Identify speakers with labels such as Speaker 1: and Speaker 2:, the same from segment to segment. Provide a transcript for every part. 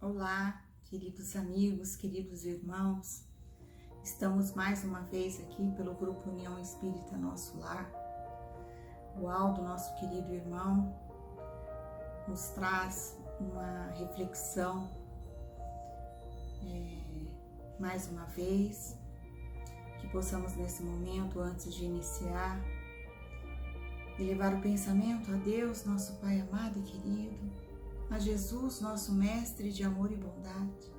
Speaker 1: Olá, queridos amigos, queridos irmãos. Estamos mais uma vez aqui pelo Grupo União Espírita Nosso Lar. O Aldo, nosso querido irmão, nos traz uma reflexão mais uma vez, que possamos nesse momento, antes de iniciar, elevar o pensamento a Deus, nosso Pai amado e querido, a Jesus, nosso Mestre de amor e bondade,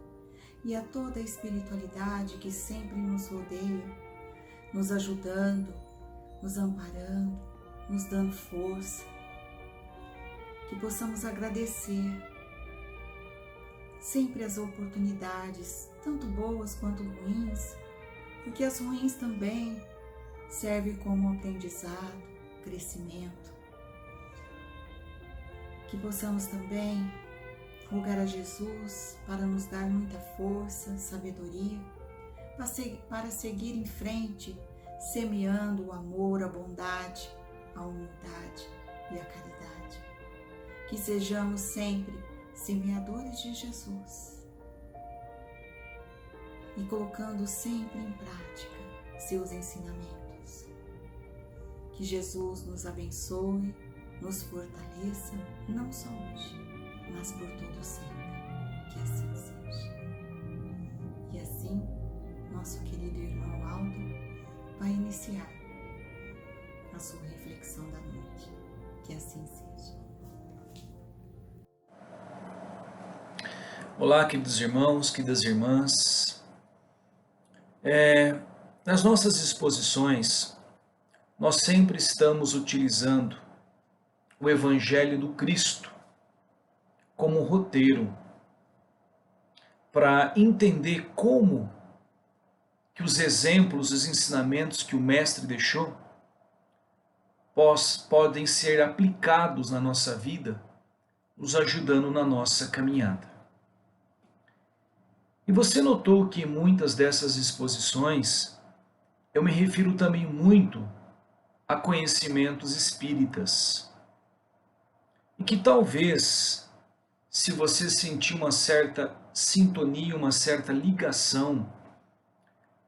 Speaker 1: e a toda a espiritualidade que sempre nos rodeia, nos ajudando, nos amparando, nos dando força, que possamos agradecer sempre as oportunidades, tanto boas quanto ruins, porque as ruins também servem como aprendizado, crescimento. Que possamos também rogar a Jesus para nos dar muita força, sabedoria, para seguir em frente, semeando o amor, a bondade, a humildade e a caridade. Que sejamos sempre semeadores de Jesus e colocando sempre em prática seus ensinamentos. Que Jesus nos abençoe, nos fortaleça, não só hoje, mas por todo sempre, que assim seja. E assim, nosso querido irmão Aldo vai iniciar a sua reflexão da noite, que assim seja.
Speaker 2: Olá, queridos irmãos, queridas irmãs. Nas nossas exposições, nós sempre estamos utilizando o Evangelho do Cristo como roteiro para entender como que os exemplos, os ensinamentos que o Mestre deixou podem ser aplicados na nossa vida, nos ajudando na nossa caminhada. E você notou que em muitas dessas exposições eu me refiro também muito a conhecimentos espíritas. E que talvez, se você sentir uma certa sintonia, uma certa ligação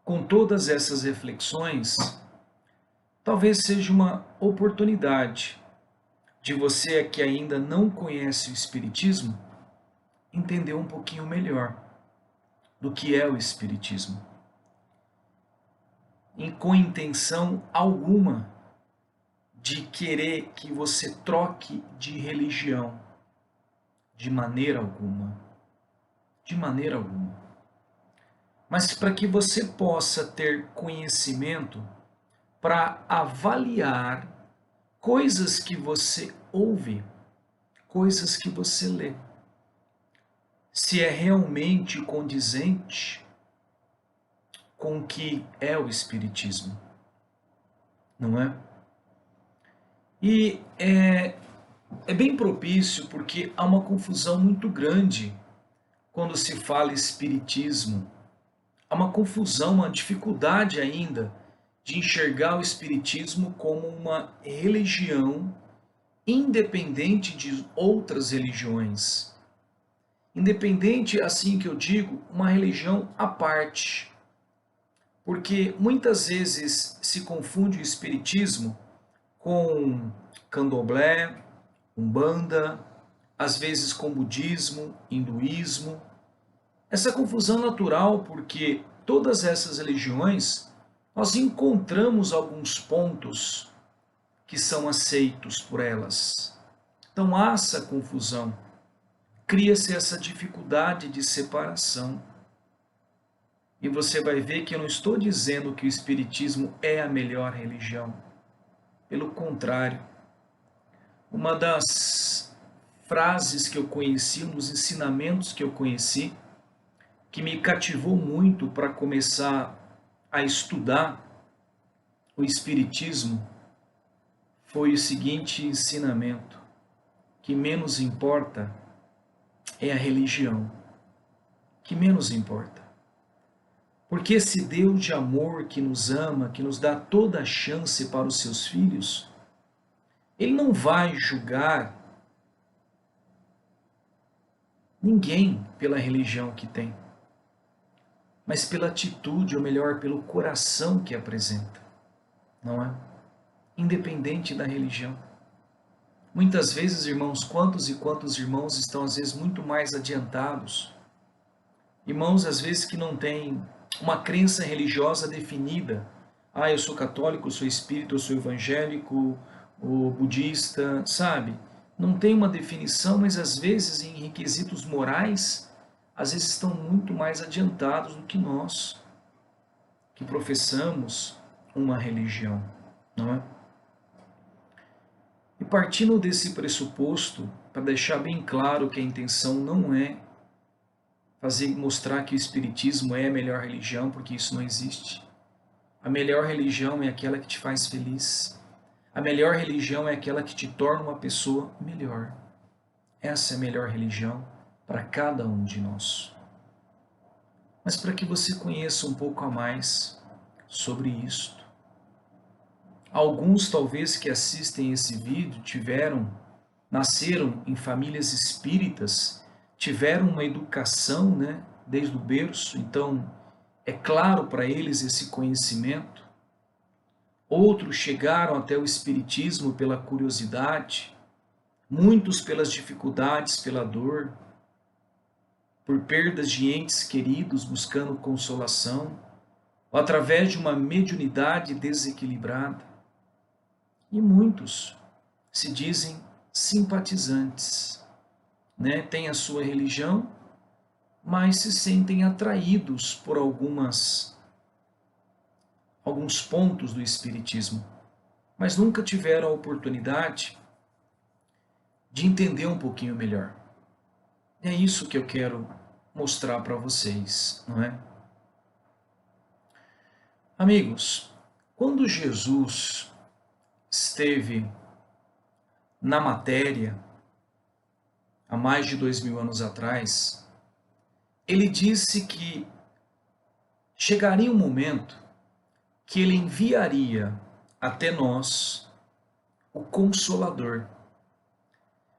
Speaker 2: com todas essas reflexões, talvez seja uma oportunidade de você que ainda não conhece o Espiritismo, entender um pouquinho melhor do que é o Espiritismo. E com intenção alguma de querer que você troque de religião, de maneira alguma. De maneira alguma. Mas para que você possa ter conhecimento para avaliar coisas que você ouve, coisas que você lê. Se é realmente condizente com o que é o Espiritismo, não é? E é bem propício porque há uma confusão muito grande quando se fala Espiritismo. Há uma confusão, uma dificuldade ainda de enxergar o Espiritismo como uma religião independente de outras religiões. Independente, assim que eu digo, uma religião à parte. Porque muitas vezes se confunde o Espiritismo com candomblé, umbanda, às vezes com budismo, hinduísmo. Essa confusão natural porque todas essas religiões nós encontramos alguns pontos que são aceitos por elas. Então há essa confusão, cria-se essa dificuldade de separação. E você vai ver que eu não estou dizendo que o Espiritismo é a melhor religião. Pelo contrário, uma das frases que eu conheci, um dos ensinamentos que eu conheci, que me cativou muito para começar a estudar o Espiritismo, foi o seguinte ensinamento: que menos importa é a religião, que menos importa. Porque esse Deus de amor que nos ama, que nos dá toda a chance para os seus filhos, Ele não vai julgar ninguém pela religião que tem, mas pela atitude, ou melhor, pelo coração que apresenta, não é? Independente da religião. Muitas vezes, irmãos, quantos e quantos irmãos estão às vezes muito mais adiantados, irmãos às vezes que não têm uma crença religiosa definida. Ah, eu sou católico, eu sou espírita, eu sou evangélico, ou budista, sabe? Não tem uma definição, mas às vezes em requisitos morais, às vezes estão muito mais adiantados do que nós, que professamos uma religião, não é? E partindo desse pressuposto, para deixar bem claro que a intenção não é mostrar que o Espiritismo é a melhor religião, porque isso não existe. A melhor religião é aquela que te faz feliz. A melhor religião é aquela que te torna uma pessoa melhor. Essa é a melhor religião para cada um de nós. Mas para que você conheça um pouco a mais sobre isto. Alguns talvez que assistem esse vídeo nasceram em famílias espíritas, tiveram uma educação, né, desde o berço, então é claro para eles esse conhecimento. Outros chegaram até o espiritismo pela curiosidade, muitos pelas dificuldades, pela dor, por perdas de entes queridos buscando consolação, ou através de uma mediunidade desequilibrada. E muitos se dizem simpatizantes, né? Têm a sua religião, mas se sentem atraídos por alguns pontos do espiritismo, mas nunca tiveram a oportunidade de entender um pouquinho melhor. É isso que eu quero mostrar para vocês, não é? Amigos, quando Jesus esteve na matéria, há mais de 2000 anos atrás, ele disse que chegaria um momento que ele enviaria até nós o Consolador,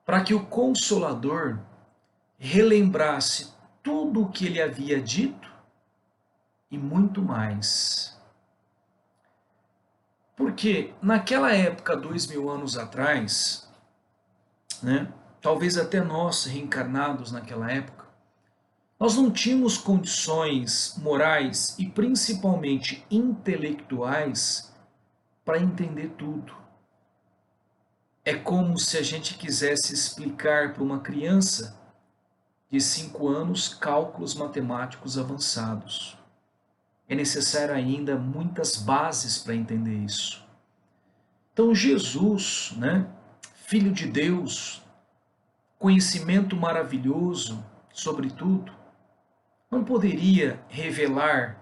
Speaker 2: para que o Consolador relembrasse tudo o que ele havia dito e muito mais. Porque naquela época, 2000 anos atrás, né, talvez até nós reencarnados naquela época, nós não tínhamos condições morais e principalmente intelectuais para entender tudo. É como se a gente quisesse explicar para uma criança de 5 anos cálculos matemáticos avançados. É necessário ainda muitas bases para entender isso. Então Jesus, né, Filho de Deus, conhecimento maravilhoso sobre tudo, não poderia revelar,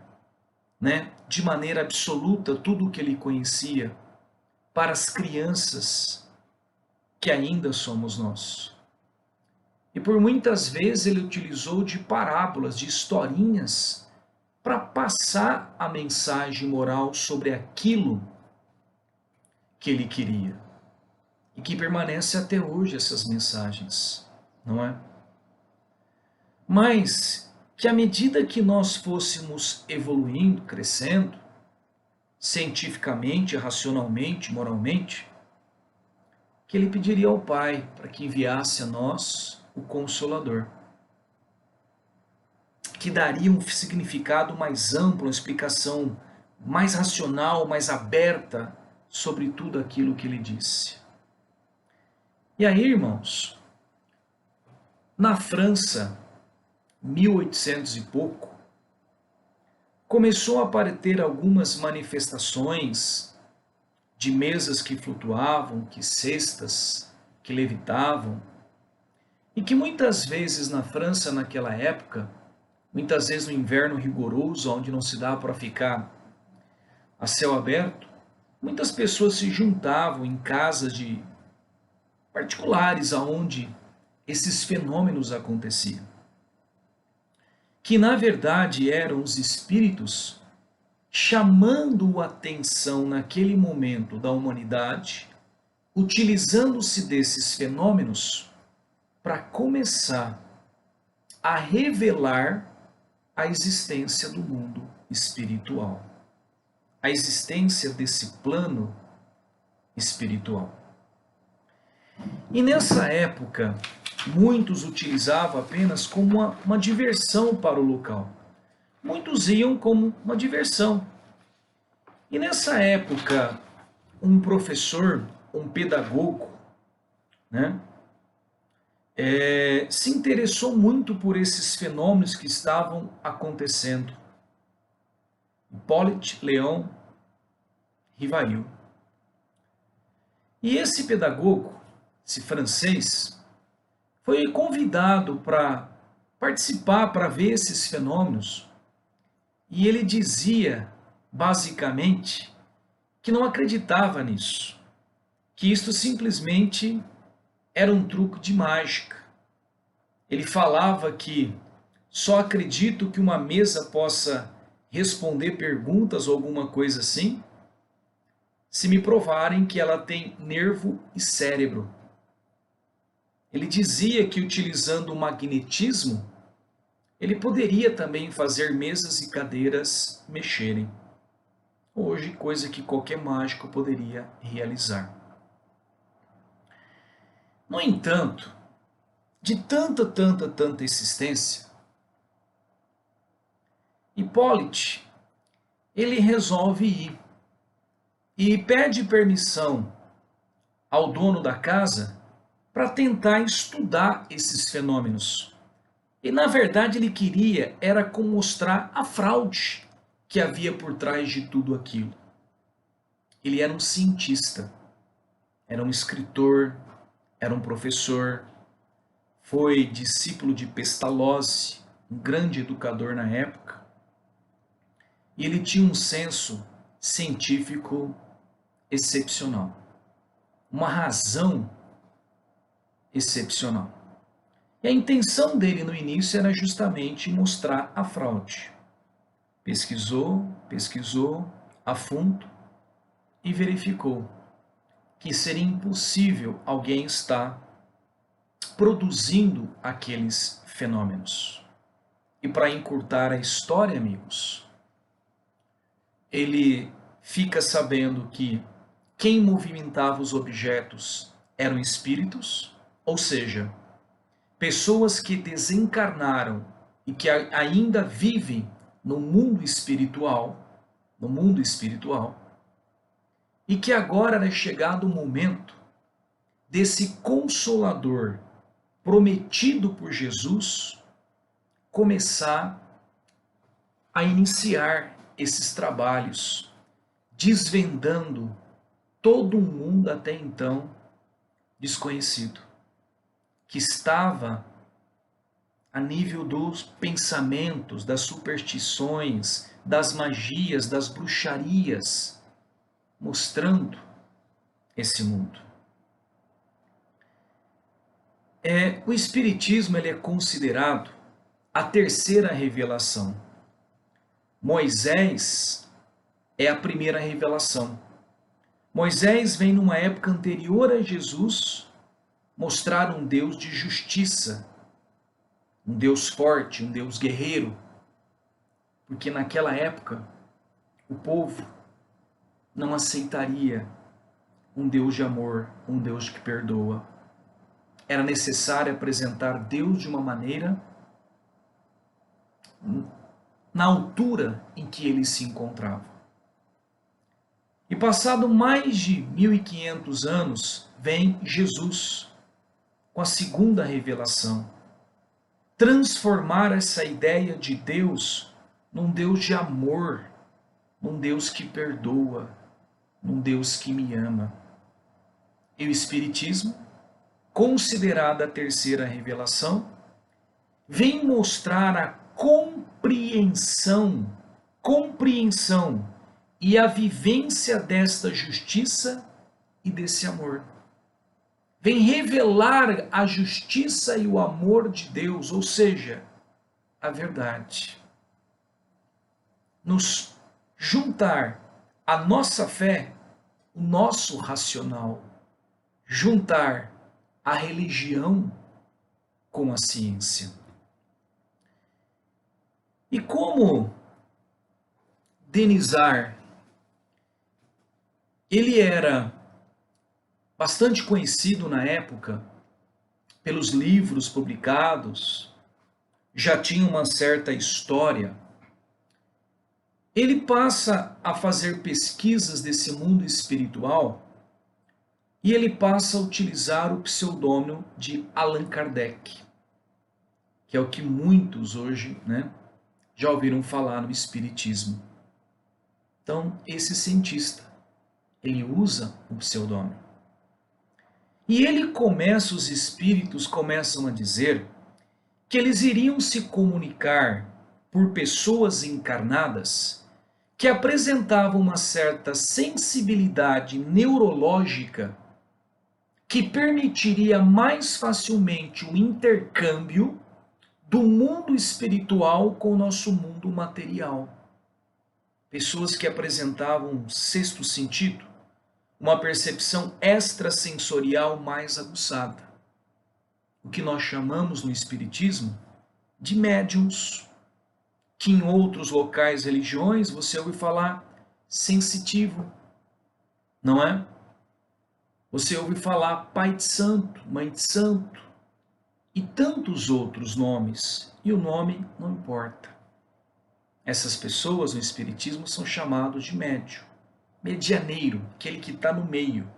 Speaker 2: né, de maneira absoluta tudo o que ele conhecia para as crianças que ainda somos nós. E por muitas vezes ele utilizou de parábolas, de historinhas, para passar a mensagem moral sobre aquilo que ele queria. E que permanece até hoje essas mensagens, não é? Mas que à medida que nós fôssemos evoluindo, crescendo, cientificamente, racionalmente, moralmente, que ele pediria ao Pai para que enviasse a nós o Consolador, que daria um significado mais amplo, uma explicação mais racional, mais aberta sobre tudo aquilo que ele disse. E aí, irmãos, na França, 1800 e pouco, começou a aparecer algumas manifestações de mesas que flutuavam, que cestas que levitavam, e que muitas vezes na França naquela época, muitas vezes no inverno rigoroso, onde não se dá para ficar a céu aberto, muitas pessoas se juntavam em casas de particulares aonde esses fenômenos aconteciam. Que na verdade eram os espíritos chamando a atenção naquele momento da humanidade, utilizando-se desses fenômenos para começar a revelar a existência do mundo espiritual, a existência desse plano espiritual. E nessa época, muitos utilizavam apenas como uma diversão para o local. Muitos iam como uma diversão. E nessa época, um professor, um pedagogo, né, se interessou muito por esses fenômenos que estavam acontecendo. Hippolyte Léon Rivail. E esse pedagogo, esse francês, foi convidado para participar, para ver esses fenômenos. E ele dizia, basicamente, que não acreditava nisso, que isto simplesmente era um truque de mágica. Ele falava que só acredito que uma mesa possa responder perguntas ou alguma coisa assim, se me provarem que ela tem nervo e cérebro. Ele dizia que utilizando o magnetismo, ele poderia também fazer mesas e cadeiras mexerem. Hoje, coisa que qualquer mágico poderia realizar. No entanto, de tanta insistência, Hippolyte, ele resolve ir e pede permissão ao dono da casa para tentar estudar esses fenômenos. E na verdade ele queria era mostrar a fraude que havia por trás de tudo aquilo. Ele era um cientista, era um escritor, era um professor, foi discípulo de Pestalozzi, um grande educador na época, e ele tinha um senso científico excepcional, uma razão excepcional. E a intenção dele no início era justamente mostrar a fraude. Pesquisou a fundo e verificou que seria impossível alguém estar produzindo aqueles fenômenos. E para encurtar a história, amigos, ele fica sabendo que quem movimentava os objetos eram espíritos, ou seja, pessoas que desencarnaram e que ainda vivem no mundo espiritual, e que agora era chegado o momento desse Consolador prometido por Jesus começar a iniciar esses trabalhos, desvendando todo um mundo até então desconhecido, que estava a nível dos pensamentos, das superstições, das magias, das bruxarias, mostrando esse mundo. O Espiritismo ele é considerado a terceira revelação. Moisés é a primeira revelação. Moisés vem numa época anterior a Jesus mostrar um Deus de justiça, um Deus forte, um Deus guerreiro, porque naquela época o povo não aceitaria um Deus de amor, um Deus que perdoa. Era necessário apresentar Deus de uma maneira na altura em que ele se encontrava. E passado mais de 1500 anos, vem Jesus com a segunda revelação. Transformar essa ideia de Deus num Deus de amor, num Deus que perdoa, num Deus que me ama. E o Espiritismo, considerada a terceira revelação, vem mostrar a compreensão e a vivência desta justiça e desse amor. Vem revelar a justiça e o amor de Deus, ou seja, a verdade. Nos juntar a nossa fé, o nosso racional, juntar a religião com a ciência. E como Denizar, ele era bastante conhecido na época pelos livros publicados, já tinha uma certa história. Ele passa a fazer pesquisas desse mundo espiritual e ele passa a utilizar o pseudônimo de Allan Kardec, que é o que muitos hoje, né, já ouviram falar no espiritismo. Então, esse cientista, ele usa o pseudônimo. E os espíritos começam a dizer que eles iriam se comunicar por pessoas encarnadas que apresentavam uma certa sensibilidade neurológica que permitiria mais facilmente o intercâmbio do mundo espiritual com o nosso mundo material. Pessoas que apresentavam um sexto sentido, uma percepção extrasensorial mais aguçada. O que nós chamamos no espiritismo de médiums, que em outros locais, religiões, você ouve falar sensitivo, não é? Você ouve falar pai de santo, mãe de santo e tantos outros nomes, e o nome não importa. Essas pessoas no espiritismo são chamados de médium, medianeiro, aquele que está no meio,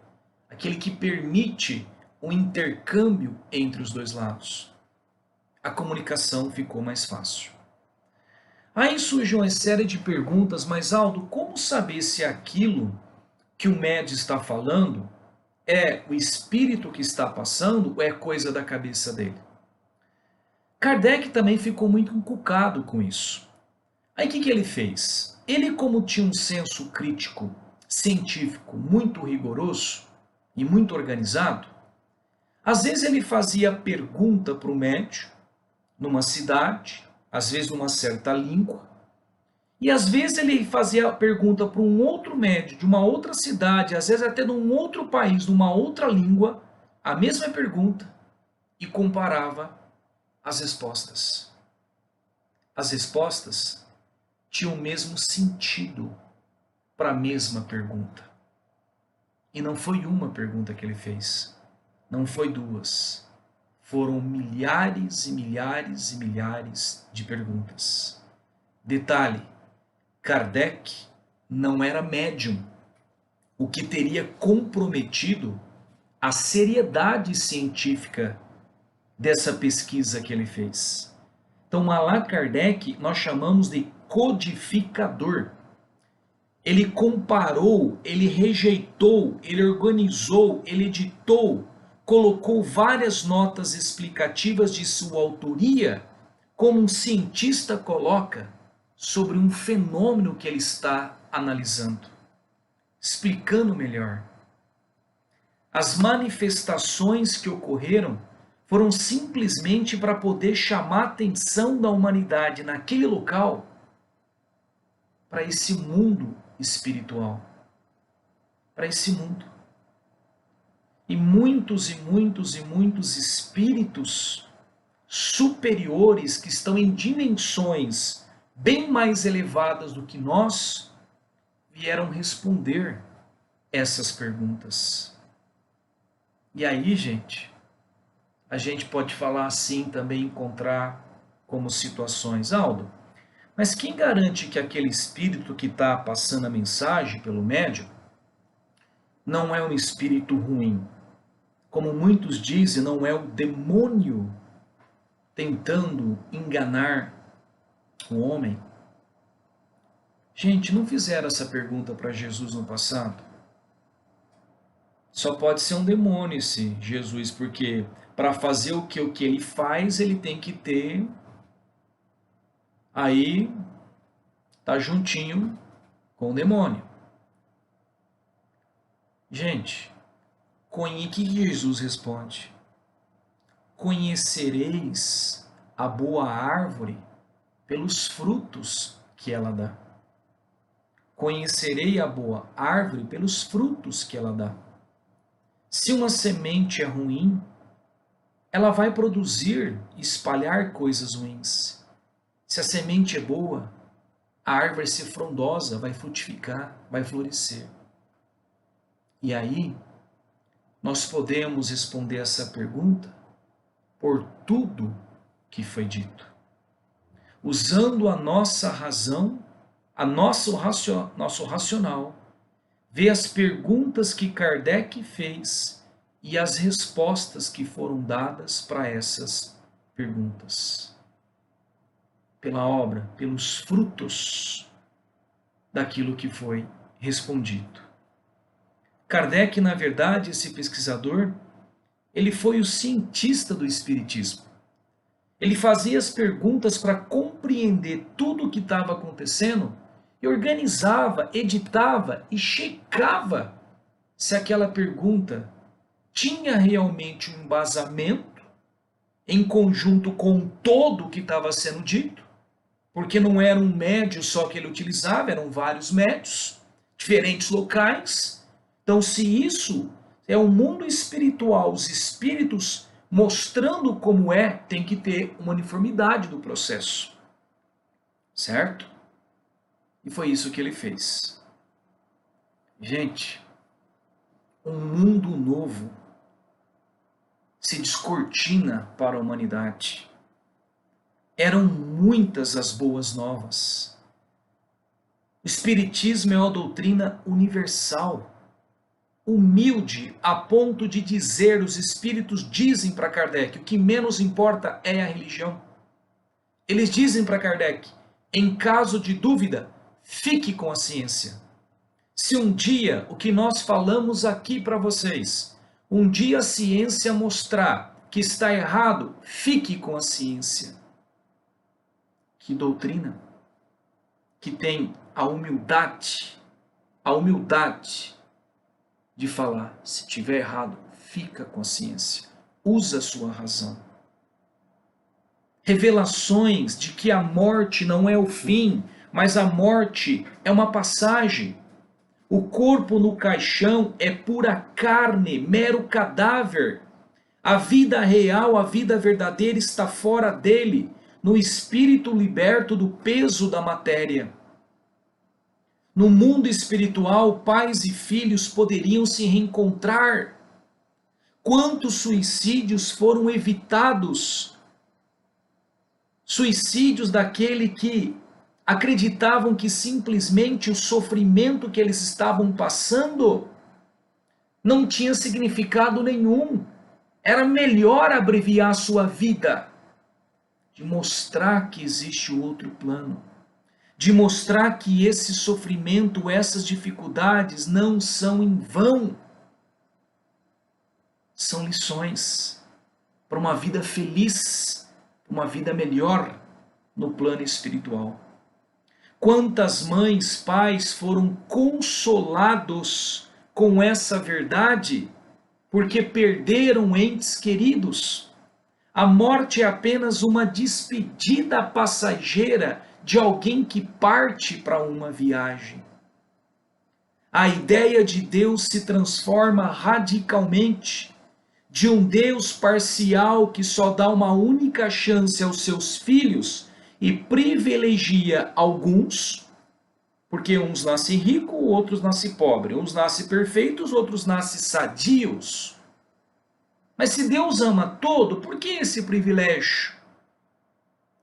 Speaker 2: aquele que permite o intercâmbio entre os dois lados. A comunicação ficou mais fácil. Aí surge uma série de perguntas, mas Aldo, como saber se aquilo que o médium está falando é o espírito que está passando ou é coisa da cabeça dele? Kardec também ficou muito encucado com isso. Aí o que ele fez? Ele, como tinha um senso crítico, científico muito rigoroso e muito organizado, às vezes ele fazia pergunta para o médium numa cidade, às vezes numa certa língua, e às vezes ele fazia a pergunta para um outro médium de uma outra cidade, às vezes até de um outro país, numa outra língua, a mesma pergunta, e comparava as respostas. As respostas tinham o mesmo sentido para a mesma pergunta. E não foi uma pergunta que ele fez, não foi duas, foram milhares e milhares e milhares de perguntas. Detalhe, Kardec não era médium, o que teria comprometido a seriedade científica dessa pesquisa que ele fez. Então, Allan Kardec nós chamamos de codificador. Ele comparou, ele rejeitou, ele organizou, ele editou, colocou várias notas explicativas de sua autoria, como um cientista coloca, sobre um fenômeno que ele está analisando, explicando melhor. As manifestações que ocorreram foram simplesmente para poder chamar a atenção da humanidade naquele local para esse mundo espiritual, para esse mundo. E muitos espíritos superiores que estão em dimensões bem mais elevadas do que nós vieram responder essas perguntas. E aí, gente, a gente pode falar assim também, encontrar como situações, Aldo, mas quem garante que aquele espírito que está passando a mensagem pelo médium não é um espírito ruim? Como muitos dizem, não é o demônio tentando enganar o homem? Gente, não fizeram essa pergunta para Jesus no passado? Só pode ser um demônio esse Jesus, porque para fazer o que ele faz, ele tem que ter aí tá juntinho com o demônio. Gente, o que Jesus responde? Conhecereis a boa árvore pelos frutos que ela dá. Conhecerei a boa árvore pelos frutos que ela dá. Se uma semente é ruim, ela vai produzir, espalhar coisas ruins. Se Se a semente é boa, a árvore vai ser frondosa, vai frutificar, vai florescer. E aí, nós podemos responder essa pergunta por tudo que foi dito. Usando a nossa razão, nosso racional, ver as perguntas que Kardec fez e as respostas que foram dadas para essas perguntas. Pela obra, pelos frutos daquilo que foi respondido. Kardec, na verdade, esse pesquisador, ele foi o cientista do Espiritismo. Ele fazia as perguntas para compreender tudo o que estava acontecendo e organizava, editava e checava se aquela pergunta tinha realmente um embasamento em conjunto com todo o que estava sendo dito, porque não era um médio só que ele utilizava, eram vários médios, diferentes locais. Então, se isso é o mundo espiritual, os espíritos mostrando como é, tem que ter uma uniformidade do processo. Certo? E foi isso que ele fez. Gente, um mundo novo se descortina para a humanidade. Eram muitas as boas novas. O Espiritismo é uma doutrina universal, humilde a ponto de dizer, os espíritos dizem para Kardec, o que menos importa é a religião. Eles dizem para Kardec, em caso de dúvida, fique com a ciência. Se um dia, o que nós falamos aqui para vocês, um dia a ciência mostrar que está errado, fique com a ciência. Que doutrina que tem a humildade de falar, se tiver errado, fica com a ciência, usa a sua razão. Revelações de que a morte não é o fim, mas a morte é uma passagem. O corpo no caixão é pura carne, mero cadáver. A vida real, a vida verdadeira está fora dele, no espírito liberto do peso da matéria. No mundo espiritual, pais e filhos poderiam se reencontrar. Quantos suicídios foram evitados? Suicídios daquele que acreditavam que simplesmente o sofrimento que eles estavam passando não tinha significado nenhum. Era melhor abreviar a sua vida, de mostrar que existe o outro plano, de mostrar que esse sofrimento, essas dificuldades não são em vão. São lições para uma vida feliz, uma vida melhor no plano espiritual. Quantas mães, pais foram consolados com essa verdade, porque perderam entes queridos. A morte é apenas uma despedida passageira de alguém que parte para uma viagem. A ideia de Deus se transforma radicalmente, de um Deus parcial que só dá uma única chance aos seus filhos e privilegia alguns, porque uns nascem ricos, outros nascem pobres, uns nascem perfeitos, outros nascem sadios. Mas se Deus ama todo, por que esse privilégio?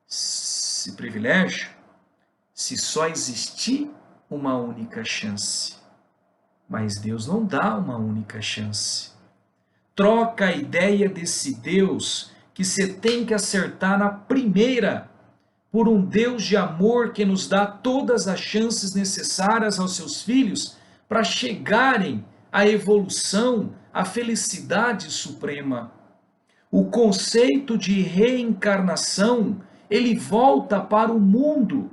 Speaker 2: Esse privilégio, se só existir uma única chance. Mas Deus não dá uma única chance. Troca a ideia desse Deus que você tem que acertar na primeira, por um Deus de amor que nos dá todas as chances necessárias aos seus filhos para chegarem à evolução, à felicidade suprema. O conceito de reencarnação, ele volta para o mundo.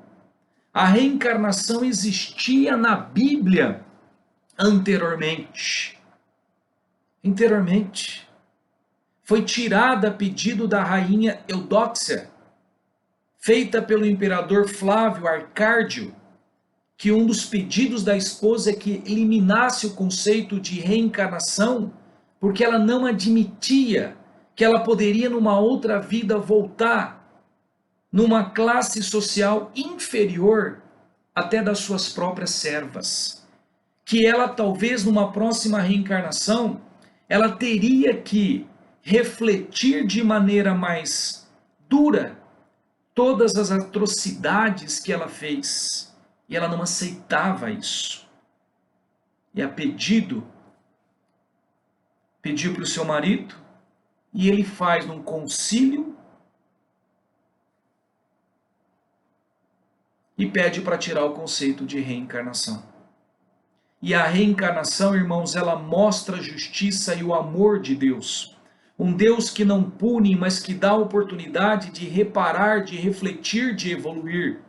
Speaker 2: A reencarnação existia na Bíblia anteriormente. Foi tirada a pedido da rainha Eudóxia, feita pelo imperador Flávio Arcádio, que um dos pedidos da esposa é que eliminasse o conceito de reencarnação, porque ela não admitia que ela poderia numa outra vida voltar. numa classe social inferior até das suas próprias servas, que ela talvez numa próxima reencarnação, ela teria que refletir de maneira mais dura todas as atrocidades que ela fez, e ela não aceitava isso. E a pediu para o seu marido, e ele faz num concílio e pede para tirar o conceito de reencarnação. E a reencarnação, irmãos, ela mostra a justiça e o amor de Deus. Um Deus que não pune, mas que dá a oportunidade de reparar, de refletir, de evoluir.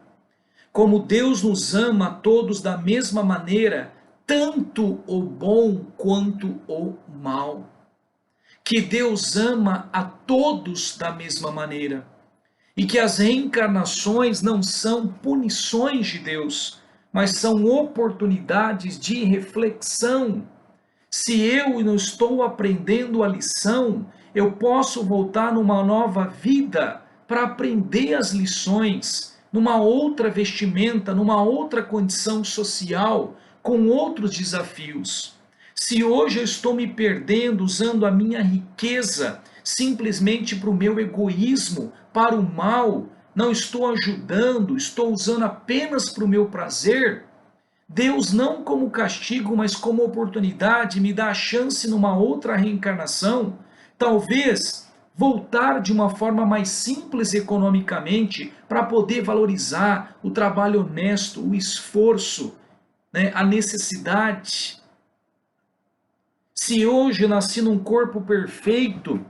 Speaker 2: Como Deus nos ama a todos da mesma maneira, tanto o bom quanto o mal. Que Deus ama a todos da mesma maneira. E que as reencarnações não são punições de Deus, mas são oportunidades de reflexão. Se eu não estou aprendendo a lição, eu posso voltar numa nova vida para aprender as lições, numa outra vestimenta, numa outra condição social, com outros desafios. Se hoje eu estou me perdendo usando a minha riqueza simplesmente para o meu egoísmo, para o mal, não estou ajudando, estou usando apenas para o meu prazer, Deus não como castigo, mas como oportunidade, me dá a chance numa outra reencarnação, talvez voltar de uma forma mais simples economicamente, para poder valorizar o trabalho honesto, o esforço, né, a necessidade. Se hoje eu nasci num corpo perfeito,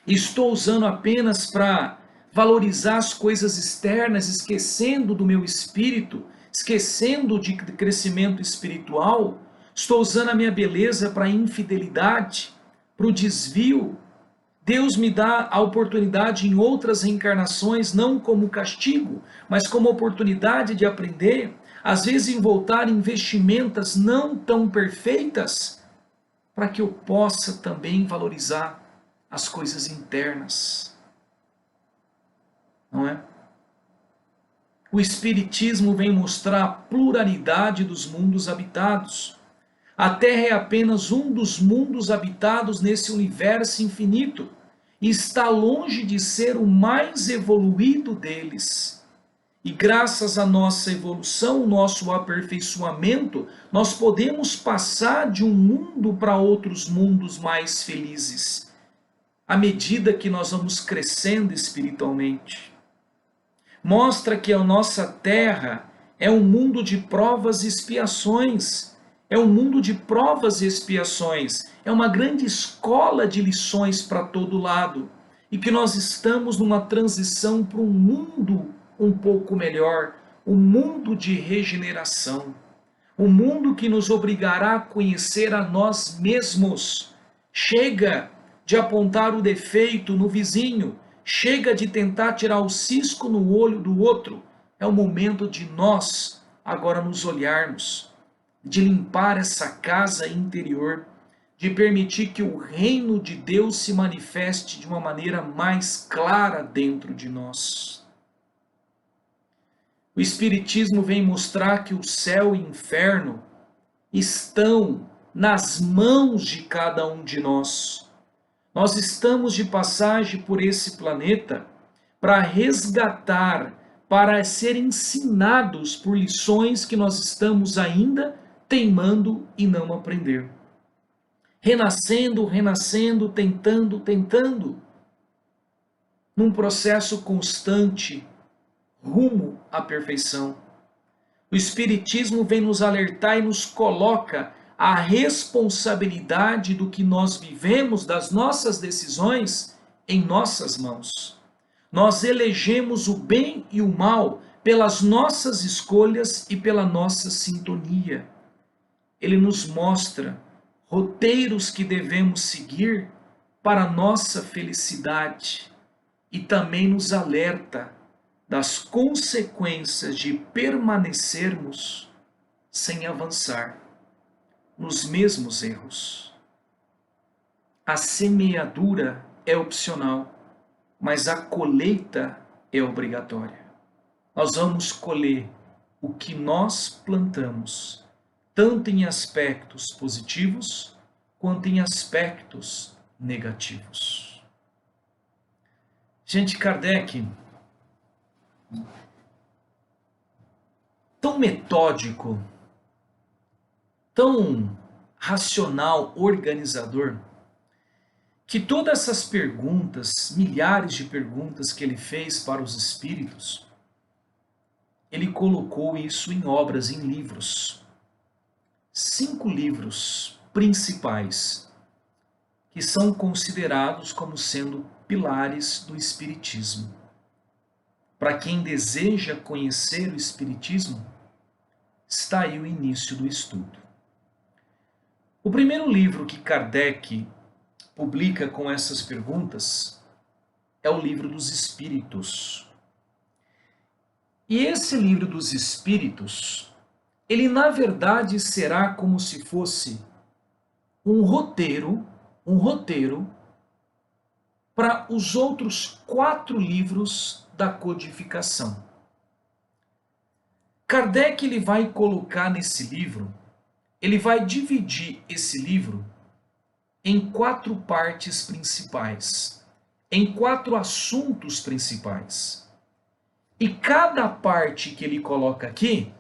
Speaker 2: estou usando apenas para valorizar as coisas externas, esquecendo do meu espírito, esquecendo de crescimento espiritual, estou usando a minha beleza para a infidelidade, para o desvio. Deus me dá a oportunidade em outras reencarnações, não como castigo, mas como oportunidade de aprender, às vezes em voltar em vestimentas não tão perfeitas, para que eu possa também valorizar as coisas internas. Não é? O Espiritismo vem mostrar a pluralidade dos mundos habitados. A Terra é apenas um dos mundos habitados nesse universo infinito e está longe de ser o mais evoluído deles. E graças à nossa evolução, nosso aperfeiçoamento, nós podemos passar de um mundo para outros mundos mais felizes, à medida que nós vamos crescendo espiritualmente. Mostra que a nossa Terra é um mundo de provas e expiações, é um mundo de provas e expiações, é uma grande escola de lições para todo lado, e que nós estamos numa transição para um mundo um pouco melhor, um mundo de regeneração, um mundo que nos obrigará a conhecer a nós mesmos. Chega de apontar o defeito no vizinho, chega de tentar tirar o cisco no olho do outro. É o momento de nós agora nos olharmos, de limpar essa casa interior, de permitir que o reino de Deus se manifeste de uma maneira mais clara dentro de nós. O Espiritismo vem mostrar que o céu e o inferno estão nas mãos de cada um de nós. Nós estamos de passagem por esse planeta para resgatar, para ser ensinados por lições que nós estamos ainda teimando e não aprender. Renascendo, renascendo, tentando, num processo constante, rumo à perfeição. O Espiritismo vem nos alertar e nos coloca a responsabilidade do que nós vivemos, das nossas decisões, em nossas mãos. Nós elegemos o bem e o mal pelas nossas escolhas e pela nossa sintonia. Ele nos mostra roteiros que devemos seguir para a nossa felicidade e também nos alerta das consequências de permanecermos sem avançar nos mesmos erros. A semeadura é opcional, mas a colheita é obrigatória. Nós vamos colher o que nós plantamos, tanto em aspectos positivos quanto em aspectos negativos. Gente, Kardec, tão metódico, tão racional, organizador, que todas essas perguntas, milhares de perguntas que ele fez para os espíritos, ele colocou isso em obras, em livros. 5 livros principais, que são considerados como sendo pilares do espiritismo. Para quem deseja conhecer o espiritismo, está aí o início do estudo. O primeiro livro que Kardec publica com essas perguntas é o Livro dos Espíritos. E esse Livro dos Espíritos, ele na verdade será como se fosse um roteiro para os outros 4 livros da codificação. Kardec ele vai colocar nesse livro, ele vai dividir esse livro em 4 partes principais, em 4 assuntos principais. E cada parte que ele coloca aqui,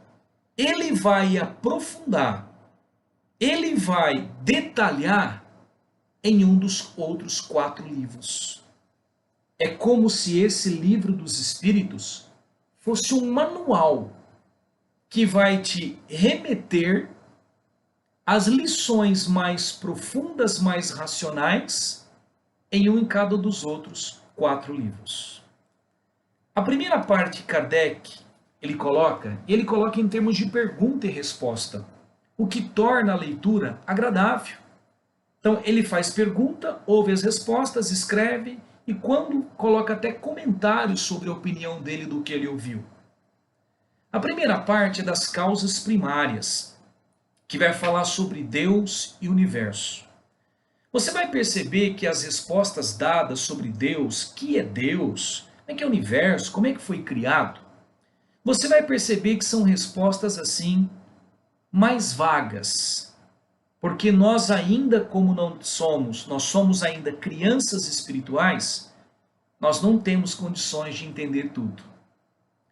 Speaker 2: ele vai aprofundar, ele vai detalhar em um dos outros 4 livros. É como se esse Livro dos Espíritos fosse um manual que vai te remeter às lições mais profundas, mais racionais, em cada dos outros 4 livros. A primeira parte que Kardec ele coloca em termos de pergunta e resposta, o que torna a leitura agradável. Então ele faz pergunta, ouve as respostas, escreve e quando coloca até comentários sobre a opinião dele do que ele ouviu. A primeira parte é das causas primárias, que vai falar sobre Deus e o universo. Você vai perceber que as respostas dadas sobre Deus, que é Deus, como é que é o universo, como é que foi criado, você vai perceber que são respostas assim mais vagas, porque nós ainda como nós somos ainda crianças espirituais, nós não temos condições de entender tudo.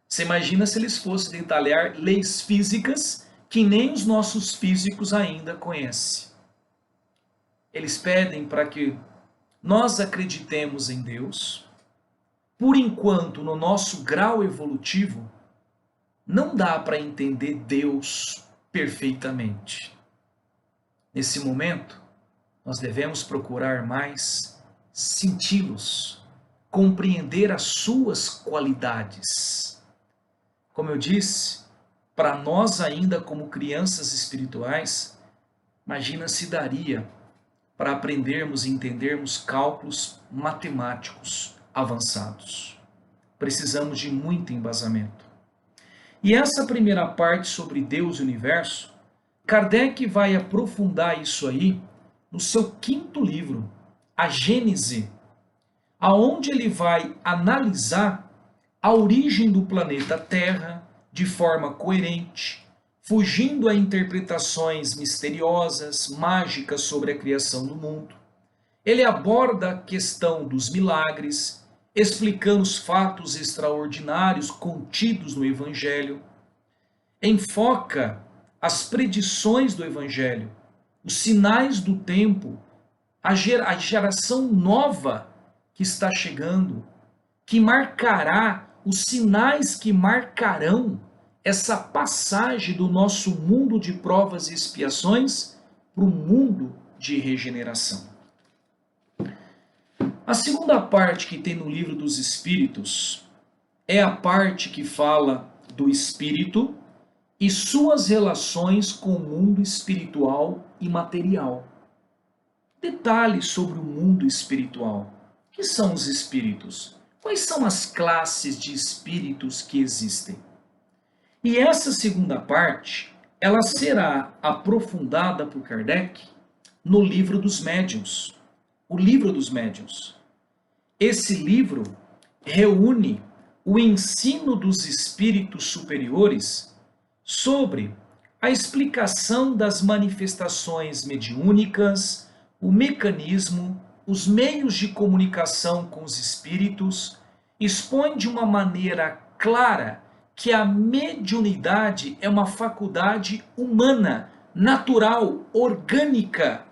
Speaker 2: Você imagina se eles fossem detalhar leis físicas que nem os nossos físicos ainda conhecem. Eles pedem para que nós acreditemos em Deus. Por enquanto, no nosso grau evolutivo, não dá para entender Deus perfeitamente. Nesse momento, nós devemos procurar mais senti-los, compreender as suas qualidades. Como eu disse, para nós ainda como crianças espirituais, imagina se daria para aprendermos e entendermos cálculos matemáticos avançados. Precisamos de muito embasamento. E essa primeira parte sobre Deus e o universo, Kardec vai aprofundar isso aí no seu 5º livro, a Gênese, aonde ele vai analisar a origem do planeta Terra de forma coerente, fugindo a interpretações misteriosas, mágicas sobre a criação do mundo. Ele aborda a questão dos milagres, explicando os fatos extraordinários contidos no Evangelho. Enfoca as predições do Evangelho, os sinais do tempo, a geração nova que está chegando, que marcará os sinais que marcarão essa passagem do nosso mundo de provas e expiações para o mundo de regeneração. A segunda parte que tem no Livro dos Espíritos é a parte que fala do espírito e suas relações com o mundo espiritual e material. Detalhes sobre o mundo espiritual. O que são os espíritos? Quais são as classes de espíritos que existem? E essa segunda parte, ela será aprofundada por Kardec no Livro dos Médiuns. O Livro dos Médiuns. Esse livro reúne o ensino dos espíritos superiores sobre a explicação das manifestações mediúnicas, o mecanismo, os meios de comunicação com os espíritos, expõe de uma maneira clara que a mediunidade é uma faculdade humana, natural, orgânica,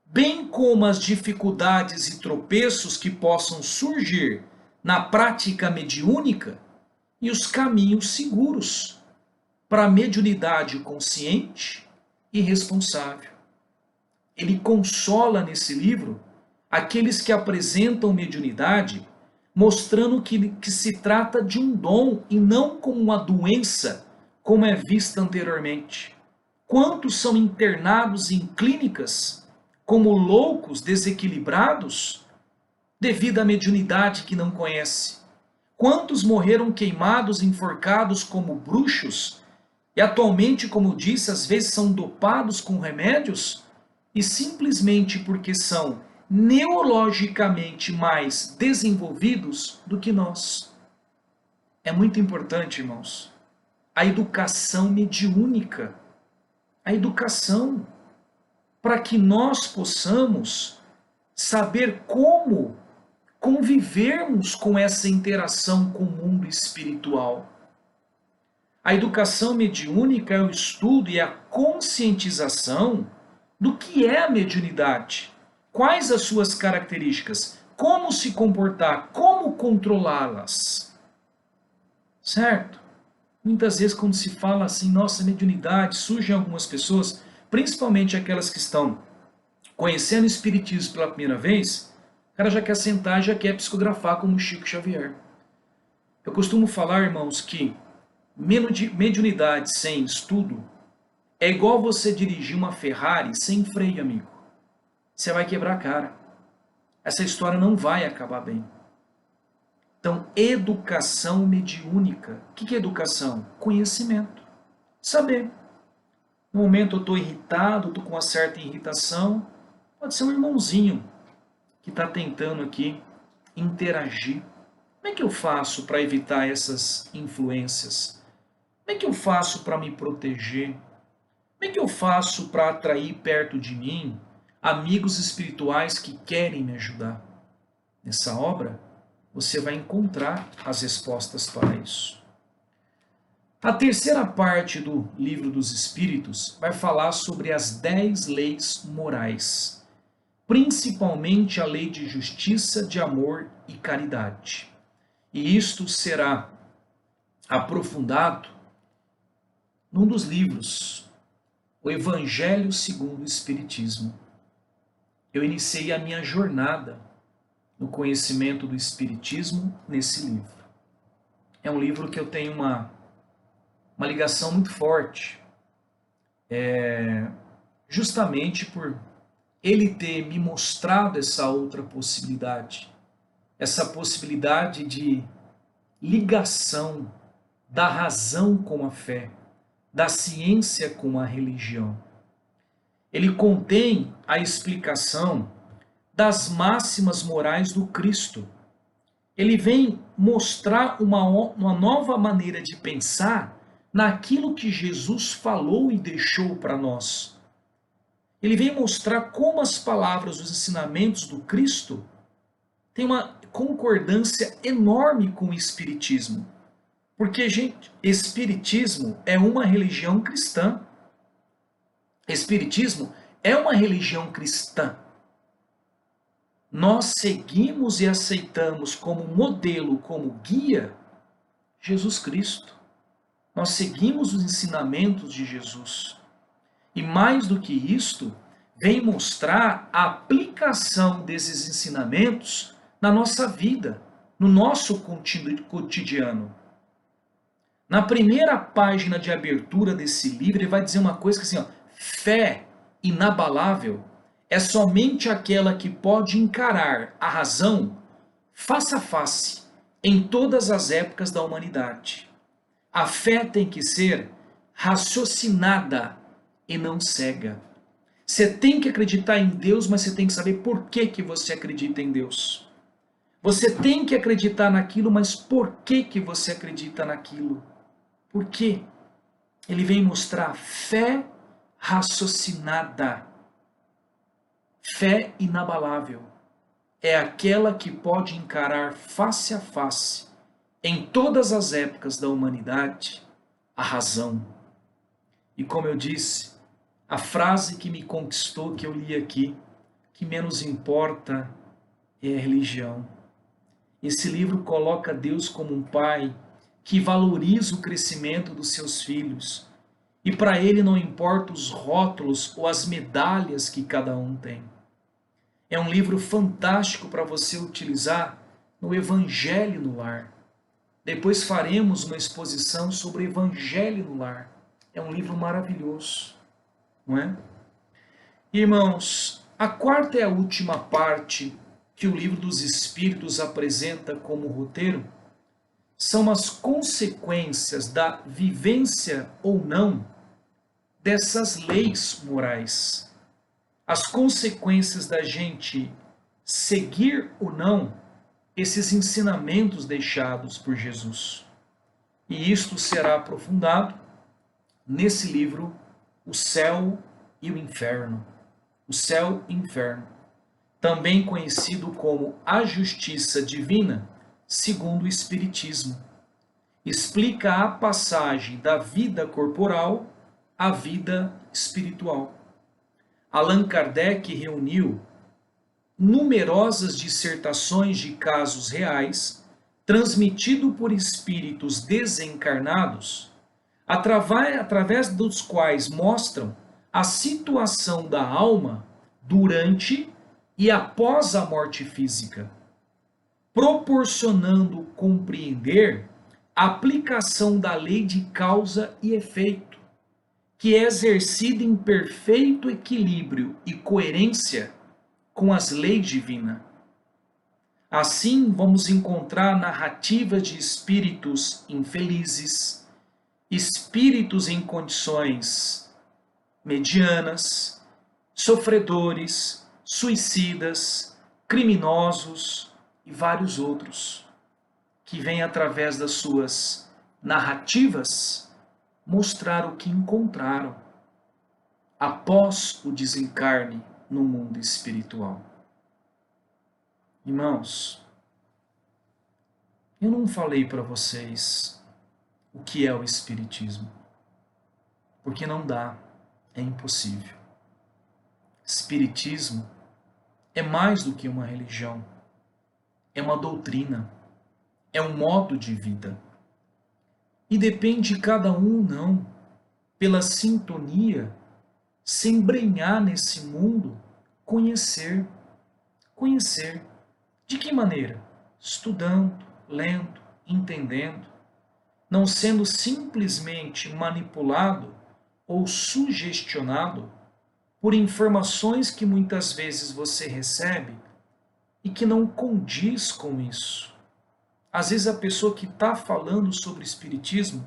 Speaker 2: bem como as dificuldades e tropeços que possam surgir na prática mediúnica e os caminhos seguros para a mediunidade consciente e responsável. Ele consola nesse livro aqueles que apresentam mediunidade, mostrando que se trata de um dom e não como uma doença, como é vista anteriormente. Quantos são internados em clínicas como loucos, desequilibrados, devido à mediunidade que não conhece? Quantos morreram queimados, enforcados como bruxos, e atualmente, como disse, às vezes são dopados com remédios, e simplesmente porque são neurologicamente mais desenvolvidos do que nós. É muito importante, irmãos, a educação mediúnica, a educação, para que nós possamos saber como convivermos com essa interação com o mundo espiritual. A educação mediúnica é o estudo e a conscientização do que é a mediunidade, quais as suas características, como se comportar, como controlá-las. Certo? Muitas vezes quando se fala assim, nossa, mediunidade, surgem algumas pessoas, principalmente aquelas que estão conhecendo o espiritismo pela primeira vez, o cara já quer sentar, já quer psicografar como Chico Xavier. Eu costumo falar, irmãos, que mediunidade sem estudo é igual você dirigir uma Ferrari sem freio, amigo. Você vai quebrar a cara. Essa história não vai acabar bem. Então, educação mediúnica. O que é educação? Conhecimento. Saber. No momento eu estou irritado, estou com uma certa irritação. Pode ser um irmãozinho que está tentando aqui interagir. Como é que eu faço para evitar essas influências? Como é que eu faço para me proteger? Como é que eu faço para atrair perto de mim amigos espirituais que querem me ajudar? Nessa obra, você vai encontrar as respostas para isso. A terceira parte do Livro dos Espíritos vai falar sobre as 10 leis morais, principalmente a lei de justiça, de amor e caridade. E isto será aprofundado num dos livros, o Evangelho segundo o Espiritismo. Eu iniciei a minha jornada no conhecimento do Espiritismo nesse livro. É um livro que eu tenho uma ligação muito forte, justamente por ele ter me mostrado essa outra possibilidade, essa possibilidade de ligação da razão com a fé, da ciência com a religião. Ele contém a explicação das máximas morais do Cristo. Ele vem mostrar uma nova maneira de pensar naquilo que Jesus falou e deixou para nós. Ele vem mostrar como as palavras, os ensinamentos do Cristo têm uma concordância enorme com o Espiritismo. Porque, gente, Espiritismo é uma religião cristã. Espiritismo é uma religião cristã. Nós seguimos e aceitamos como modelo, como guia, Jesus Cristo. Nós seguimos os ensinamentos de Jesus. E mais do que isto, vem mostrar a aplicação desses ensinamentos na nossa vida, no nosso cotidiano. Na primeira página de abertura desse livro, ele vai dizer uma coisa que assim, fé inabalável é somente aquela que pode encarar a razão face a face em todas as épocas da humanidade. A fé tem que ser raciocinada e não cega. Você tem que acreditar em Deus, mas você tem que saber por que você acredita em Deus. Você tem que acreditar naquilo, mas por que que você acredita naquilo? Por quê? Ele vem mostrar fé raciocinada, fé inabalável. É aquela que pode encarar face a face, em todas as épocas da humanidade, a razão. E como eu disse, a frase que me conquistou, que eu li aqui, que menos importa é a religião. Esse livro coloca Deus como um pai que valoriza o crescimento dos seus filhos. E para ele não importa os rótulos ou as medalhas que cada um tem. É um livro fantástico para você utilizar no Evangelho no Lar. Depois faremos uma exposição sobre o Evangelho no Lar. É um livro maravilhoso, não é? Irmãos, a quarta e a última parte que o Livro dos Espíritos apresenta como roteiro são as consequências da vivência ou não dessas leis morais. As consequências da gente seguir ou não esses ensinamentos deixados por Jesus. E isto será aprofundado nesse livro, O Céu e o Inferno. O Céu e o Inferno, também conhecido como A Justiça Divina, segundo o Espiritismo. Explica a passagem da vida corporal à vida espiritual. Allan Kardec reuniu numerosas dissertações de casos reais, transmitido por espíritos desencarnados, através dos quais mostram a situação da alma durante e após a morte física, proporcionando compreender a aplicação da lei de causa e efeito, que é exercida em perfeito equilíbrio e coerência com as leis divinas. Assim, vamos encontrar narrativas de espíritos infelizes, espíritos em condições medianas, sofredores, suicidas, criminosos e vários outros, que vêm através das suas narrativas mostrar o que encontraram após o desencarne no mundo espiritual. Irmãos, eu não falei para vocês o que é o Espiritismo, porque não dá, é impossível. Espiritismo é mais do que uma religião, é uma doutrina, é um modo de vida. E depende de cada um, não, pela sintonia, se embrenhar nesse mundo, conhecer. Conhecer. De que maneira? Estudando, lendo, entendendo, não sendo simplesmente manipulado ou sugestionado por informações que muitas vezes você recebe e que não condiz com isso. Às vezes a pessoa que está falando sobre espiritismo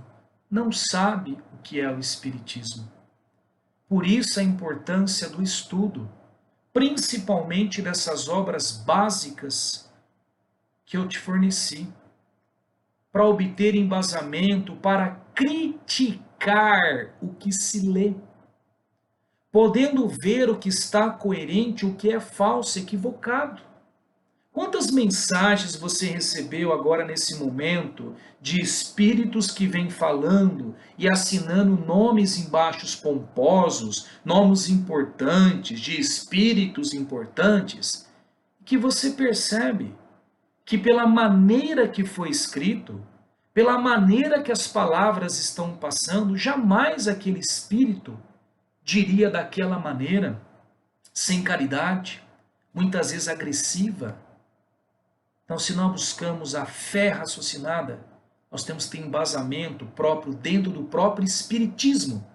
Speaker 2: não sabe o que é o espiritismo. Por isso a importância do estudo, principalmente dessas obras básicas que eu te forneci, para obter embasamento, para criticar o que se lê, podendo ver o que está coerente, o que é falso, equivocado. Quantas mensagens você recebeu agora nesse momento de espíritos que vêm falando e assinando nomes embaixo pomposos, nomes importantes, de espíritos importantes, que você percebe que pela maneira que foi escrito, pela maneira que as palavras estão passando, jamais aquele espírito diria daquela maneira, sem caridade, muitas vezes agressiva. Então, se nós buscamos a fé raciocinada, nós temos que ter embasamento próprio dentro do próprio espiritismo,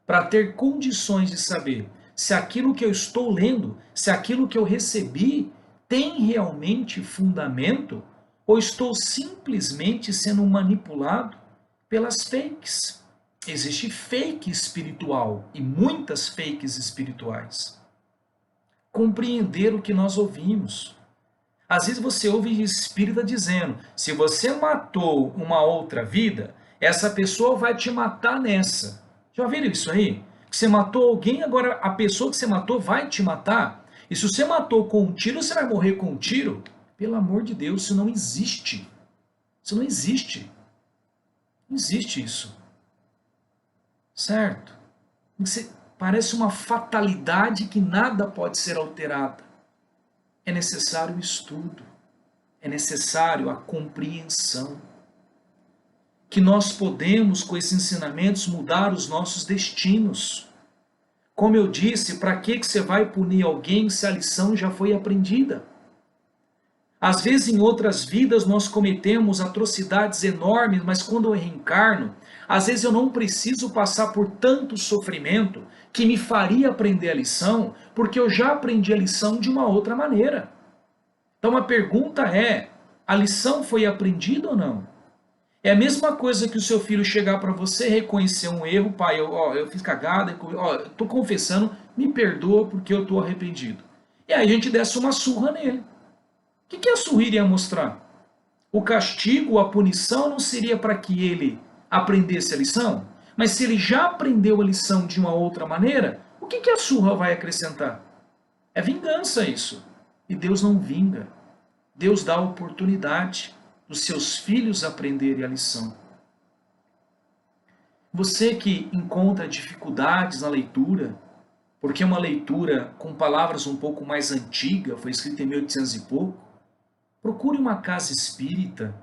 Speaker 2: para ter condições de saber se aquilo que eu estou lendo, se aquilo que eu recebi, tem realmente fundamento, ou estou simplesmente sendo manipulado pelas fakes. Existe fake espiritual e muitas fakes espirituais. Compreender o que nós ouvimos. Às vezes você ouve espírita dizendo, se você matou uma outra vida, essa pessoa vai te matar nessa. Já viram isso aí? Que você matou alguém, agora a pessoa que você matou vai te matar? E se você matou com um tiro, você vai morrer com um tiro? Pelo amor de Deus, isso não existe. Isso não existe. Não existe isso. Certo? Parece uma fatalidade que nada pode ser alterado. É necessário o estudo. É necessário a compreensão. Que nós podemos, com esses ensinamentos, mudar os nossos destinos. Como eu disse, para que você vai punir alguém se a lição já foi aprendida? Às vezes, em outras vidas, nós cometemos atrocidades enormes, mas quando eu reencarno, às vezes eu não preciso passar por tanto sofrimento que me faria aprender a lição, porque eu já aprendi a lição de uma outra maneira. Então a pergunta é, a lição foi aprendida ou não? É a mesma coisa que o seu filho chegar para você, reconhecer um erro, pai, eu fiz cagada, eu estou confessando, me perdoa porque eu estou arrependido. E aí a gente desce uma surra nele. O que a surra iria mostrar? O castigo, a punição não seria para que ele aprendesse a lição? Mas se ele já aprendeu a lição de uma outra maneira, o que a surra vai acrescentar? É vingança isso. E Deus não vinga. Deus dá a oportunidade dos seus filhos aprenderem a lição. Você que encontra dificuldades na leitura, porque é uma leitura com palavras um pouco mais antiga, foi escrita em 1800 e pouco, procure uma casa espírita,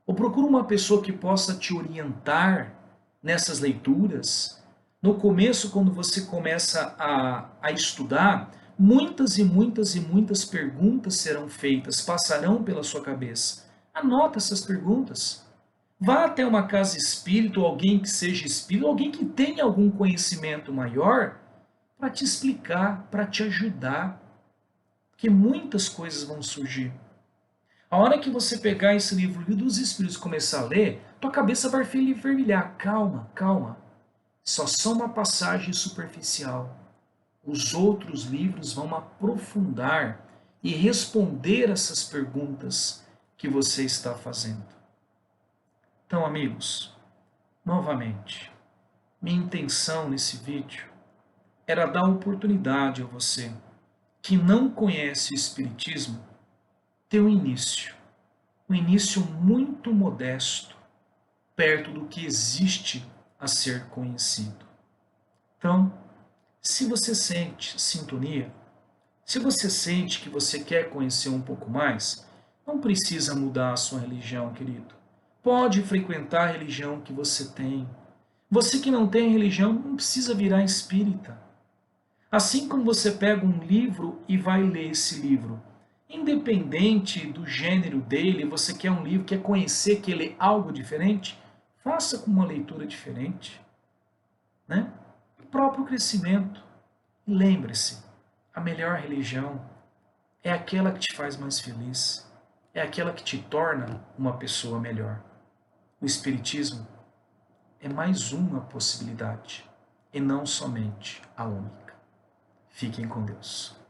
Speaker 2: ou procure uma pessoa que possa te orientar nessas leituras. No começo, quando você começa a estudar, muitas e muitas e muitas perguntas serão feitas, passarão pela sua cabeça. Anota essas perguntas. Vá até uma casa espírita, ou alguém que seja espírita, alguém que tenha algum conhecimento maior, para te explicar, para te ajudar. Porque muitas coisas vão surgir. A hora que você pegar esse livro dos Espíritos e começar a ler, tua cabeça vai fervilhar. Calma, calma. Só são uma passagem superficial. Os outros livros vão aprofundar e responder essas perguntas que você está fazendo. Então, amigos, novamente, minha intenção nesse vídeo era dar oportunidade a você que não conhece o Espiritismo ter um início muito modesto, perto do que existe a ser conhecido. Então, se você sente sintonia, se você sente que você quer conhecer um pouco mais, não precisa mudar a sua religião, querido. Pode frequentar a religião que você tem. Você que não tem religião não precisa virar espírita. Assim como você pega um livro e vai ler esse livro, independente do gênero dele, você quer um livro, quer conhecer, quer ler algo diferente, faça com uma leitura diferente. Né? O próprio crescimento. E lembre-se, a melhor religião é aquela que te faz mais feliz, é aquela que te torna uma pessoa melhor. O Espiritismo é mais uma possibilidade, e não somente a única. Fiquem com Deus.